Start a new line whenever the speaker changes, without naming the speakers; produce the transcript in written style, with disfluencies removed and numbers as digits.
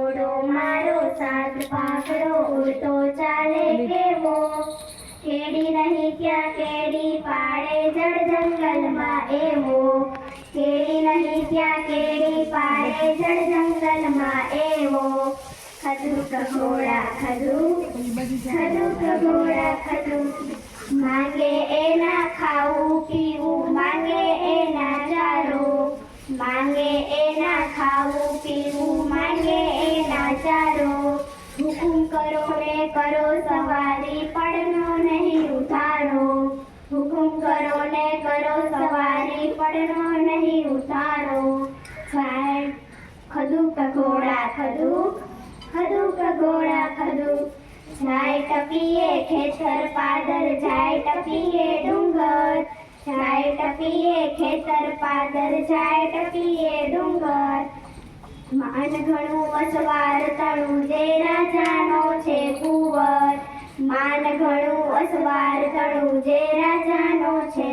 ઘોડો મારો સાત પાઘડો ઉડતો ચાલે કેવો કેડી નહીં ક્યાં કેડી પાડે જળ જંગલમાં એવો કેડી નહીં ક્યાં કેડી પાડે જળ જંગલમાં એવો ખદુક ઘોડા ખદુક ઘોડા ખદુક માંગે એના ખાવું પીવું માંગે એના ચારો માંગે એના ખાવું પીવું માંગે એના ચારો હુકુમ કરો ને કરો સવારી પડનો નહીં ઉતારો હુકુમ કરો ને કરો સવારી પડનો નહીં ઉતારો ખદુક ઘોડા ખદુક ઘોડા ખદુક જાય ટપીએ ખેતર પાદર જાય ટપીએ ડુંગર જાય ટપીએ ખેતર પાદર જાય ટપીએ ડુંગર માન ઘણું અસવાર તણું જે રાજાનો છે કુંવર માન ઘણું અસવાર તણું જે રાજાનો છે